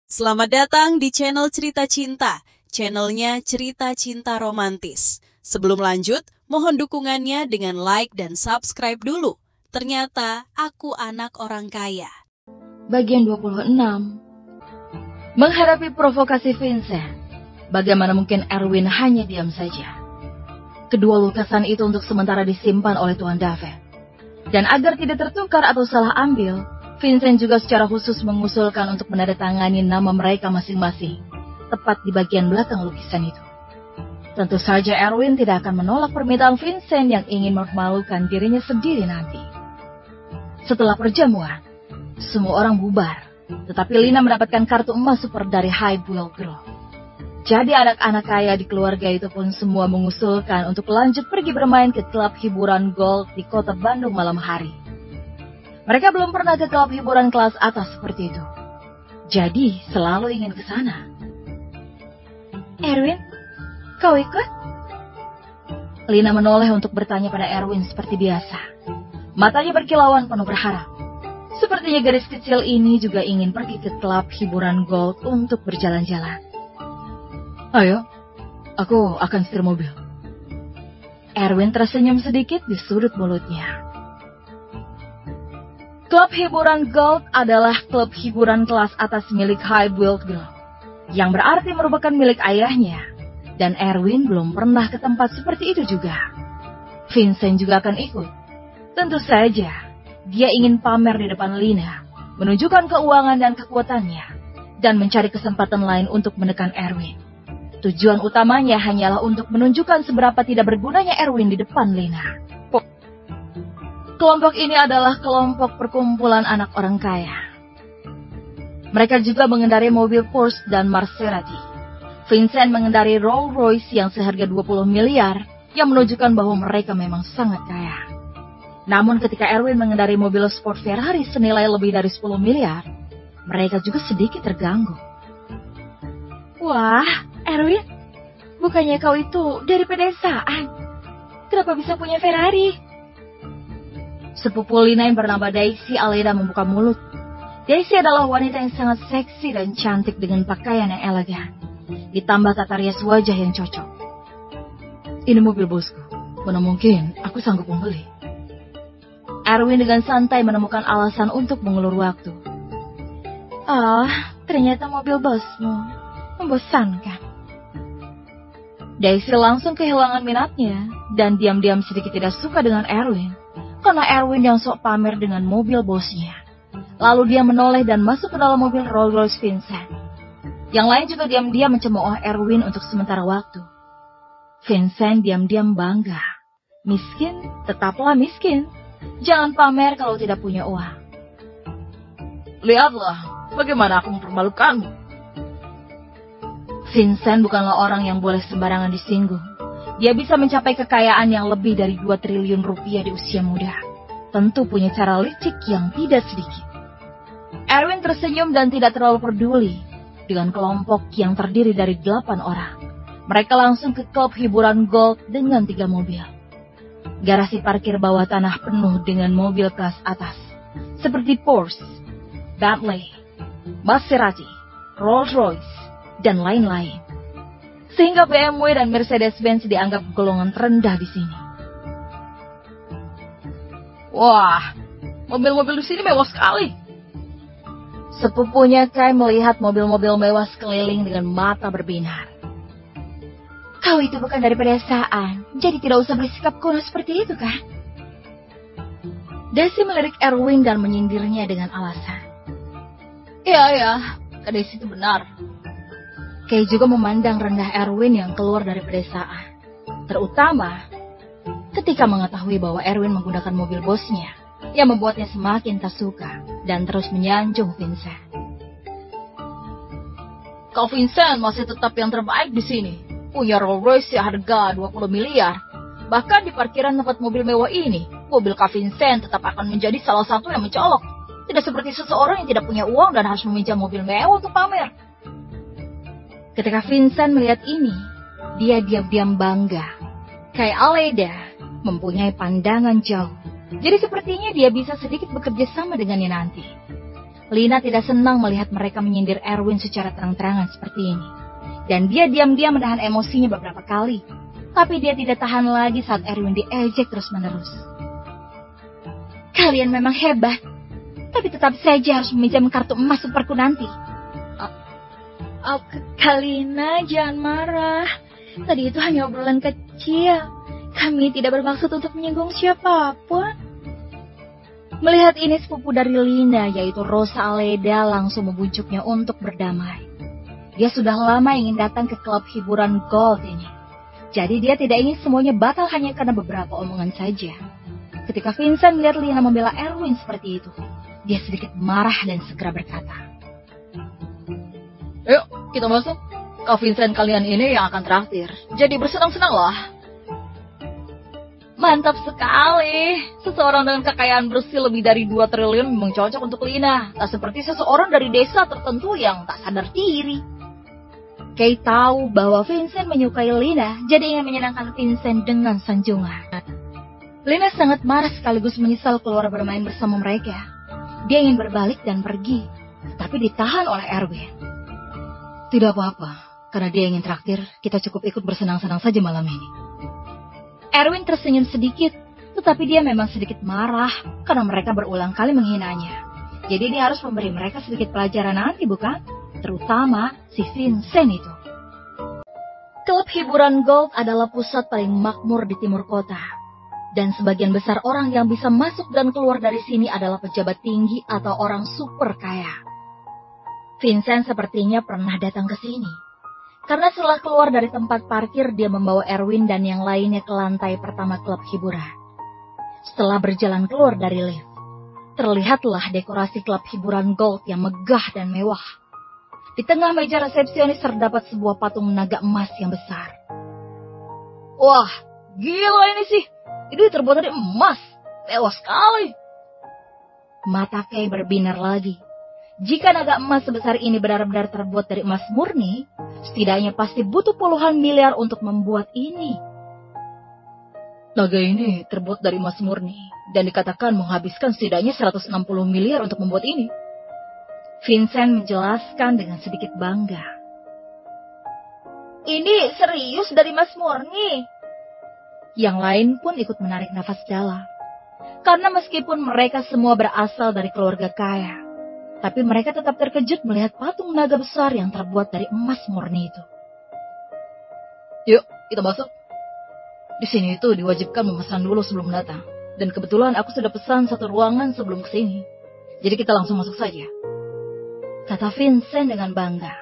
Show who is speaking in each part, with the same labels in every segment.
Speaker 1: Selamat datang di channel Cerita Cinta, channelnya Cerita Cinta Romantis. Sebelum lanjut, mohon dukungannya dengan like dan subscribe dulu. Ternyata aku anak orang kaya.
Speaker 2: Bagian 26. Menghadapi provokasi Vincent, bagaimana mungkin Erwin hanya diam saja? Kedua lukisan itu untuk sementara disimpan oleh Tuan David. Dan agar tidak tertukar atau salah ambil, Vincent juga secara khusus mengusulkan untuk menandatangani nama mereka masing-masing, tepat di bagian belakang lukisan itu. Tentu saja Erwin tidak akan menolak permintaan Vincent yang ingin mempermalukan dirinya sendiri nanti. Setelah perjamuan, semua orang bubar, tetapi Lina mendapatkan kartu emas super dari High Buell Girl. Jadi anak-anak kaya di keluarga itu pun semua mengusulkan untuk lanjut pergi bermain ke klub hiburan golf di kota Bandung malam hari. Mereka belum pernah ke klub hiburan kelas atas seperti itu. Jadi selalu ingin ke sana. Erwin, kau ikut? Lina menoleh untuk bertanya pada Erwin seperti biasa. Matanya berkilauan penuh berharap. Sepertinya gadis kecil ini juga ingin pergi ke klub hiburan golf untuk berjalan-jalan. Ayo, aku akan setir mobil. Erwin tersenyum sedikit di sudut mulutnya. Klub hiburan golf adalah klub hiburan kelas atas milik High Buell Girl, yang berarti merupakan milik ayahnya. Dan Erwin belum pernah ke tempat seperti itu juga. Vincent juga akan ikut. Tentu saja, dia ingin pamer di depan Lina, menunjukkan keuangan dan kekuatannya, dan mencari kesempatan lain untuk menekan Erwin. Tujuan utamanya hanyalah untuk menunjukkan seberapa tidak bergunanya Erwin di depan Lina. Kelompok ini adalah kelompok perkumpulan anak orang kaya. Mereka juga mengendarai mobil Porsche dan Maserati. Vincent mengendarai Rolls Royce yang seharga 20 miliar, yang menunjukkan bahwa mereka memang sangat kaya. Namun ketika Erwin mengendarai mobil sport Ferrari senilai lebih dari 10 miliar, mereka juga sedikit terganggu. Wah, Erwin, bukannya kau itu dari pedesaan? Kenapa bisa punya Ferrari? Sepupu Lina yang bernama Daisy Aleda membuka mulut. Daisy adalah wanita yang sangat seksi dan cantik dengan pakaian yang elegan, ditambah tata rias wajah yang cocok. Ini mobil bosku, mana mungkin aku sanggup membeli. Erwin dengan santai menemukan alasan untuk mengulur waktu. Ternyata mobil bosmu membosankan. Daisy langsung kehilangan minatnya dan diam-diam sedikit tidak suka dengan Erwin. Karena Erwin yang sok pamer dengan mobil bosnya. Lalu dia menoleh dan masuk ke dalam mobil Rolls Royce Vincent. Yang lain juga diam-diam mencemooh Erwin untuk sementara waktu. Vincent diam-diam bangga. Miskin, tetaplah miskin. Jangan pamer kalau tidak punya uang. Lihatlah, bagaimana aku mempermalukanmu. Vincent bukanlah orang yang boleh sembarangan disinggung. Dia bisa mencapai kekayaan yang lebih dari 2 triliun rupiah di usia muda. Tentu punya cara licik yang tidak sedikit. Erwin tersenyum dan tidak terlalu peduli dengan kelompok yang terdiri dari 8 orang. Mereka langsung ke klub hiburan golf dengan 3 mobil. Garasi parkir bawah tanah penuh dengan mobil kelas atas, seperti Porsche, Bentley, Maserati, Rolls Royce, dan lain-lain. Sehingga BMW dan Mercedes-Benz dianggap golongan terendah di sini. Wah, mobil-mobil di sini mewah sekali. Sepupunya Kai melihat mobil-mobil mewah sekeliling dengan mata berbinar. Kau itu bukan dari pedesaan, jadi tidak usah bersikap kuno seperti itu, kan? Daisy melirik Erwin dan menyindirnya dengan alasan. Iya, Kak Daisy itu benar. Kay juga memandang rendah Erwin yang keluar dari pedesaan. Terutama ketika mengetahui bahwa Erwin menggunakan mobil bosnya, yang membuatnya semakin tak suka dan terus menyanjung Vincent. Kau Vincent masih tetap yang terbaik di sini. Punya Rolls Royce seharga 20 miliar. Bahkan di parkiran tempat mobil mewah ini, mobil Kak Vincent tetap akan menjadi salah satu yang mencolok. Tidak seperti seseorang yang tidak punya uang dan harus meminjam mobil mewah untuk pamer. Ketika Vincent melihat ini, dia diam-diam bangga. Kay Aleda mempunyai pandangan jauh. Jadi sepertinya dia bisa sedikit bekerja sama dengannya nanti. Lina tidak senang melihat mereka menyindir Erwin secara terang-terangan seperti ini. Dan dia diam-diam menahan emosinya beberapa kali. Tapi dia tidak tahan lagi saat Erwin diejek terus-menerus. Kalian memang hebat, tapi tetap saja harus meminjam kartu emas superku nanti. Kalina, jangan marah. Tadi itu hanya obrolan kecil. Kami tidak bermaksud untuk menyinggung siapapun. Melihat ini, sepupu dari Lina, yaitu Rosa Aleda, langsung membujuknya untuk berdamai. Dia sudah lama ingin datang ke klub hiburan Gold ini. Jadi dia tidak ingin semuanya batal hanya karena beberapa omongan saja. Ketika Vincent melihat Lina membela Erwin seperti itu, dia sedikit marah dan segera berkata, "Yuk, kita masuk. Kau Vincent kalian ini yang akan traktir. Jadi bersenang-senanglah." Mantap sekali. Seseorang dengan kekayaan bersih lebih dari 2 triliun memang cocok untuk Lina. Tak seperti seseorang dari desa tertentu yang tak sadar diri. Kay tahu bahwa Vincent menyukai Lina, jadi ingin menyenangkan Vincent dengan sanjungan. Lina sangat marah sekaligus menyesal keluar bermain bersama mereka. Dia ingin berbalik dan pergi, tapi ditahan oleh Erwin. Tidak apa-apa, karena dia ingin traktir, kita cukup ikut bersenang-senang saja malam ini. Erwin tersenyum sedikit, tetapi dia memang sedikit marah karena mereka berulang kali menghinanya. Jadi dia harus memberi mereka sedikit pelajaran nanti, bukan? Terutama si Vincent itu. Klub hiburan Gold adalah pusat paling makmur di timur kota. Dan sebagian besar orang yang bisa masuk dan keluar dari sini adalah pejabat tinggi atau orang super kaya. Vincent sepertinya pernah datang ke sini. Karena setelah keluar dari tempat parkir, dia membawa Erwin dan yang lainnya ke lantai pertama klub hiburan. Setelah berjalan keluar dari lift, terlihatlah dekorasi klub hiburan Gold yang megah dan mewah. Di tengah meja resepsionis terdapat sebuah patung naga emas yang besar. Wah, gila ini sih. Ini terbuat dari emas. Mewah sekali. Mata Kay berbinar lagi. Jika naga emas sebesar ini benar-benar terbuat dari emas murni, setidaknya pasti butuh puluhan miliar untuk membuat ini. Naga ini terbuat dari emas murni dan dikatakan menghabiskan setidaknya 160 miliar untuk membuat ini. Vincent menjelaskan dengan sedikit bangga. Ini serius dari emas murni. Yang lain pun ikut menarik nafas dalam. Karena meskipun mereka semua berasal dari keluarga kaya, tapi mereka tetap terkejut melihat patung naga besar yang terbuat dari emas murni itu. Yuk, kita masuk. Di sini itu diwajibkan memesan dulu sebelum datang. Dan kebetulan aku sudah pesan satu ruangan sebelum kesini. Jadi kita langsung masuk saja. Kata Vincent dengan bangga.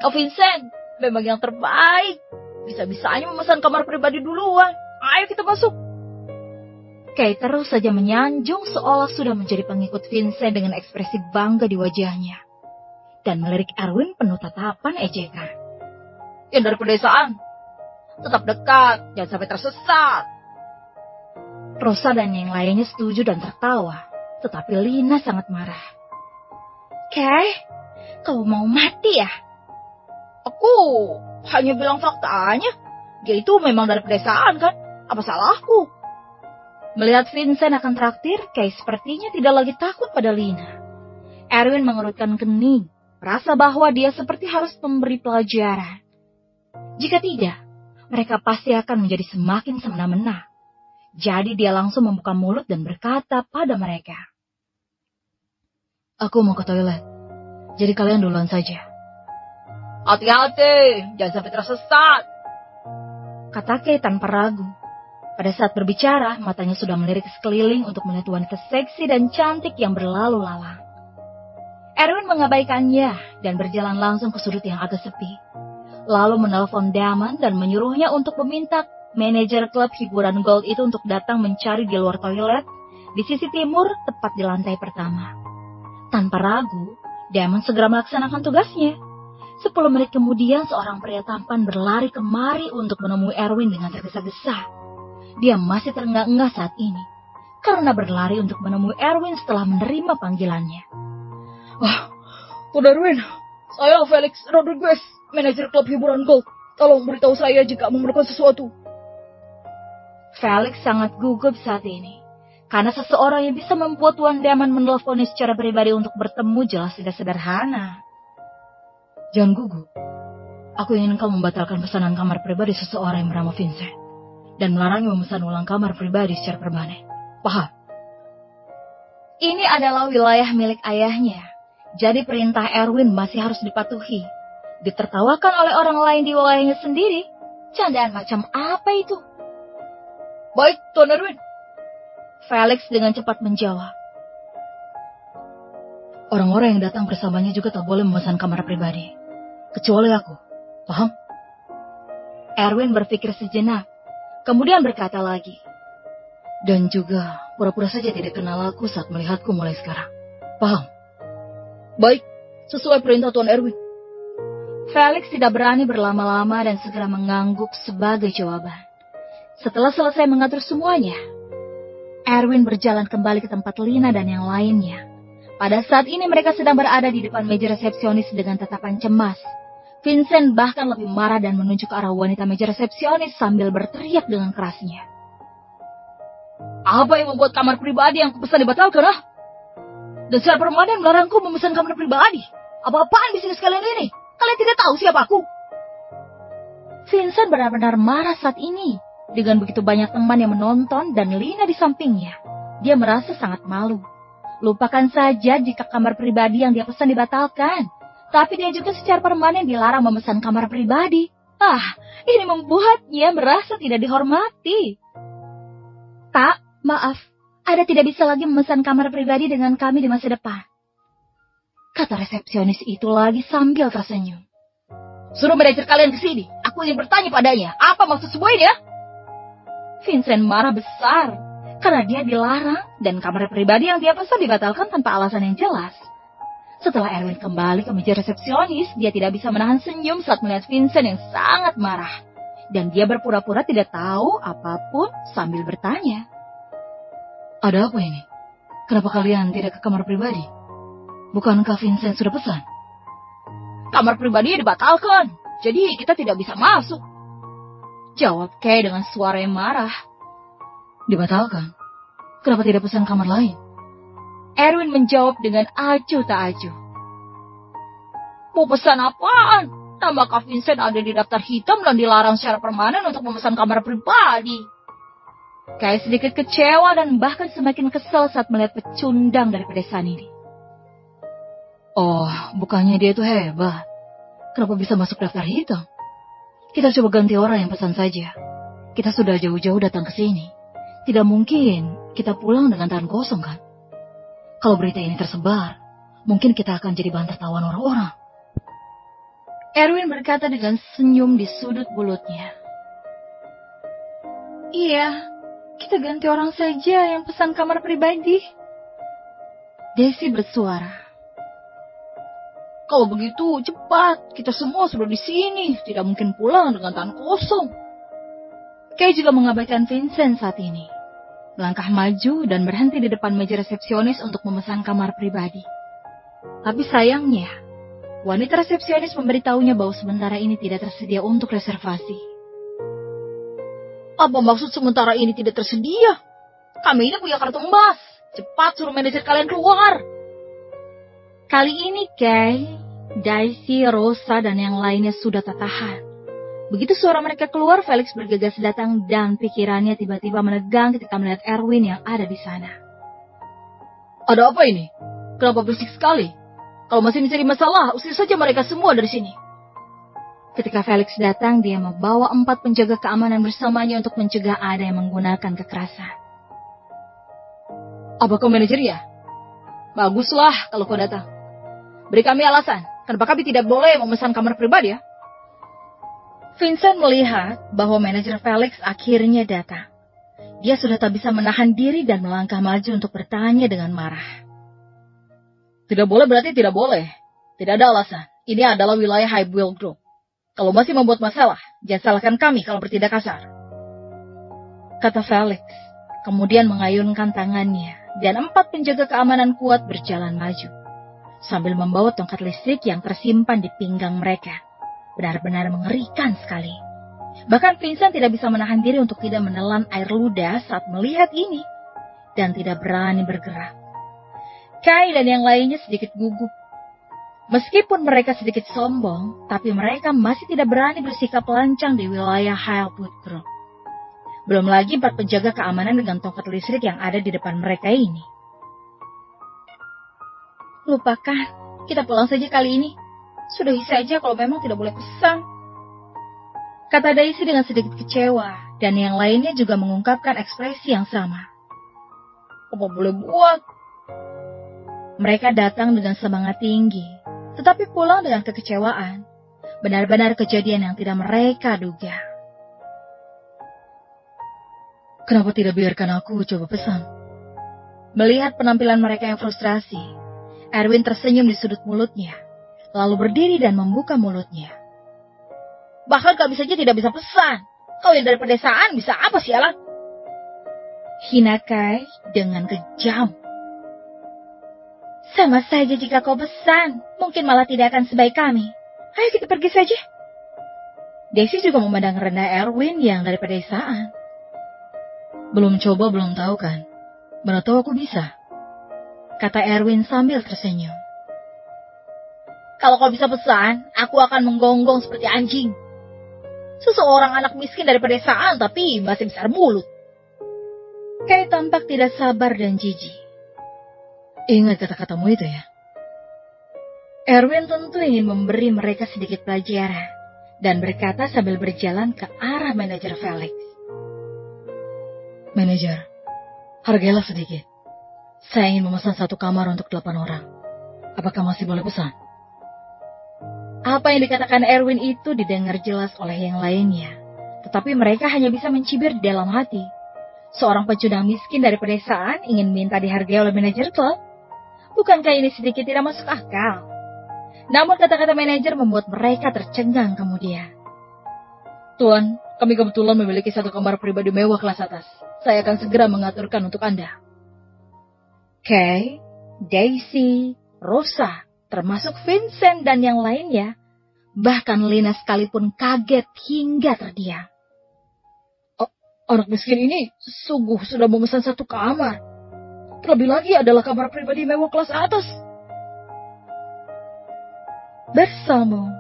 Speaker 2: Oh Vincent, memang yang terbaik. Bisa-bisanya memesan kamar pribadi duluan. Ayo kita masuk. Kay terus saja menyanjung seolah sudah menjadi pengikut Vincent dengan ekspresi bangga di wajahnya. Dan melirik Erwin penuh tatapan ejekan. Yang dari pedesaan. Tetap dekat, jangan sampai tersesat. Rosa dan yang lainnya setuju dan tertawa. Tetapi Lina sangat marah. Kay, kau mau mati ya? Aku hanya bilang faktanya. Dia itu memang dari pedesaan kan? Apa salahku? Melihat Vincent akan traktir, Kay sepertinya tidak lagi takut pada Lina. Erwin mengerutkan kening, merasa bahwa dia seperti harus memberi pelajaran. Jika tidak, mereka pasti akan menjadi semakin semena-mena. Jadi dia langsung membuka mulut dan berkata pada mereka. Aku mau ke toilet, jadi kalian duluan saja. Hati-hati, jangan sampai tersesat. Kata Kay tanpa ragu. Pada saat berbicara, matanya sudah melirik sekeliling untuk melihat wanita seksi dan cantik yang berlalu lalang. Erwin mengabaikannya dan berjalan langsung ke sudut yang agak sepi. Lalu menelpon Damon dan menyuruhnya untuk meminta manajer klub hiburan Gold itu untuk datang mencari di luar toilet di sisi timur tepat di lantai pertama. Tanpa ragu, Damon segera melaksanakan tugasnya. 10 menit kemudian seorang pria tampan berlari kemari untuk menemui Erwin dengan tergesa-gesa. Dia masih terengah-engah saat ini, karena berlari untuk menemui Erwin setelah menerima panggilannya. Tuan Erwin, saya Felix Rodriguez, manajer klub hiburan Gold. Tolong beritahu saya jika memerlukan sesuatu. Felix sangat gugup saat ini, Karena seseorang yang bisa membuat Tuan Damon menelponi secara pribadi untuk bertemu jelas tidak sederhana. Jangan gugup. Aku ingin kau membatalkan pesanan kamar pribadi seseorang yang bernama Vincent. Dan melarangnya memesan ulang kamar pribadi secara permanen. Paham? Ini adalah wilayah milik ayahnya. Jadi perintah Erwin masih harus dipatuhi. Ditertawakan oleh orang lain di wilayahnya sendiri. Candaan macam apa itu? Baik, Tuan Erwin. Felix dengan cepat menjawab. Orang-orang yang datang bersamanya juga tak boleh memesan kamar pribadi. Kecuali aku. Paham? Erwin berpikir sejenak. Kemudian berkata lagi. Dan juga pura-pura saja tidak kenal aku saat melihatku mulai sekarang. Paham? Baik, sesuai perintah Tuan Erwin. Felix tidak berani berlama-lama dan segera mengangguk sebagai jawaban. Setelah selesai mengatur semuanya, Erwin berjalan kembali ke tempat Lina dan yang lainnya. Pada saat ini mereka sedang berada di depan meja resepsionis dengan tatapan cemas. Vincent bahkan lebih marah dan menunjuk ke arah wanita meja resepsionis sambil berteriak dengan kerasnya. Apa yang membuat kamar pribadi yang kupesan dibatalkan, ah? Dan secara permanen melarangku memesan kamar pribadi. Apa-apaan di sini sekalian ini? Kalian tidak tahu siapa aku? Vincent benar-benar marah saat ini. Dengan begitu banyak teman yang menonton dan Lina di sampingnya. Dia merasa sangat malu. Lupakan saja jika kamar pribadi yang dia pesan dibatalkan. Tapi dia juga secara permanen dilarang memesan kamar pribadi. Ini membuatnya merasa tidak dihormati. Pak, maaf. Ada tidak bisa lagi memesan kamar pribadi dengan kami di masa depan. Kata resepsionis itu lagi sambil tersenyum. Suruh manajer kalian ke sini. Aku ingin bertanya padanya. Apa maksud semua ini ya? Vincent marah besar. Karena dia dilarang dan kamar pribadi yang dia pesan dibatalkan tanpa alasan yang jelas. Setelah Erwin kembali ke meja resepsionis, dia tidak bisa menahan senyum saat melihat Vincent yang sangat marah. Dan dia berpura-pura tidak tahu apapun sambil bertanya. Ada apa ini? Kenapa kalian tidak ke kamar pribadi? Bukankah Vincent sudah pesan? Kamar pribadi dibatalkan, jadi kita tidak bisa masuk. Jawab Kay dengan suara yang marah. Dibatalkan? Kenapa tidak pesan kamar lain? Erwin menjawab dengan acuh tak acuh. Mau pesan apaan? Nama Kak Vincent ada di daftar hitam dan dilarang secara permanen untuk memesan kamar pribadi. Kay sedikit kecewa dan bahkan semakin kesal saat melihat pecundang dari pedesaan ini. Oh, bukannya dia itu hebat. Kenapa bisa masuk daftar hitam? Kita coba ganti orang yang pesan saja. Kita sudah jauh-jauh datang ke sini. Tidak mungkin kita pulang dengan tangan kosong kan? Kalau berita ini tersebar, mungkin kita akan jadi bahan tertawan orang-orang. Erwin berkata dengan senyum di sudut mulutnya. Iya, kita ganti orang saja yang pesan kamar pribadi. Daisy bersuara. Kalau begitu, cepat. Kita semua sudah di sini. Tidak mungkin pulang dengan tangan kosong. Kay juga mengabaikan Vincent saat ini. Melangkah maju dan berhenti di depan meja resepsionis untuk memesan kamar pribadi. Tapi sayangnya, wanita resepsionis memberitahunya bahwa sementara ini tidak tersedia untuk reservasi. Apa maksud sementara ini tidak tersedia? Kami ini punya kartu emas. Cepat suruh manajer kalian keluar. Kali ini Kay, Daisy, Rosa, dan yang lainnya sudah tak tahan. Begitu suara mereka keluar, Felix bergegas datang dan pikirannya tiba-tiba menegang ketika melihat Erwin yang ada di sana. Ada apa ini? Kenapa berisik sekali? Kalau masih mencari masalah, usir saja mereka semua dari sini. Ketika Felix datang, dia membawa 4 penjaga keamanan bersamanya untuk mencegah ada yang menggunakan kekerasan. Apa kau manajer ya? Baguslah kalau kau datang. Beri kami alasan, kenapa kami tidak boleh memesan kamar pribadi ya? Vincent melihat bahwa manajer Felix akhirnya datang. Dia sudah tak bisa menahan diri dan melangkah maju untuk bertanya dengan marah. Tidak boleh berarti tidak boleh. Tidak ada alasan. Ini adalah wilayah Highbuild Group. Kalau masih membuat masalah, jangan salahkan kami kalau bertindak kasar. Kata Felix, kemudian mengayunkan tangannya, dan 4 penjaga keamanan kuat berjalan maju, sambil membawa tongkat listrik yang tersimpan di pinggang mereka. Benar-benar mengerikan sekali. Bahkan Vincent tidak bisa menahan diri untuk tidak menelan air ludah saat melihat ini. dan tidak berani bergerak. Kai dan yang lainnya sedikit gugup. Meskipun mereka sedikit sombong, tapi mereka masih tidak berani bersikap lancang di wilayah Highwood Grove. Belum lagi 4 penjaga keamanan dengan tongkat listrik yang ada di depan mereka ini. Lupakan, kita pulang saja kali ini. Sudahi saja kalau memang tidak boleh pesan, kata Daisy dengan sedikit kecewa, dan yang lainnya juga mengungkapkan ekspresi yang sama. Apa boleh buat? Mereka datang dengan semangat tinggi, tetapi pulang dengan kekecewaan. Benar-benar kejadian yang tidak mereka duga. Kenapa tidak biarkan aku coba pesan? Melihat penampilan mereka yang frustrasi, Erwin tersenyum di sudut mulutnya, lalu berdiri dan membuka mulutnya. Bahkan kau saja tidak bisa pesan. Kau yang dari pedesaan bisa apa sialan? Hina Kai dengan kejam. Sama saja jika kau pesan, mungkin malah tidak akan sebaik kami. Ayo kita pergi saja. Daisy juga memandang rendah Erwin yang dari pedesaan. Belum coba belum tahu kan. Mana tahu aku bisa, kata Erwin sambil tersenyum. Kalau kau bisa pesan, aku akan menggonggong seperti anjing. Seseorang anak miskin dari pedesaan tapi masih besar mulut. Kai tampak tidak sabar dan jijik. Ingat kata-katamu itu ya. Erwin tentu ingin memberi mereka sedikit pelajaran dan berkata sambil berjalan ke arah manajer Felix. Manajer, hargailah sedikit. Saya ingin memesan 1 kamar untuk 8 orang. Apakah masih boleh pesan? Apa yang dikatakan Erwin itu didengar jelas oleh yang lainnya, tetapi mereka hanya bisa mencibir di dalam hati. Seorang pecundang miskin dari pedesaan ingin minta dihargai oleh manajer klub? Bukankah ini sedikit tidak masuk akal? Namun kata-kata manajer membuat mereka tercengang kemudian. Tuan, kami kebetulan memiliki 1 kamar pribadi mewah kelas atas. Saya akan segera mengaturkan untuk Anda. Kay, Daisy, Rosa, termasuk Vincent dan yang lainnya, bahkan Lina sekalipun kaget hingga terdiam. Oh, anak miskin ini sungguh sudah memesan 1 kamar. Terlebih lagi adalah kamar pribadi mewah kelas atas. Bersama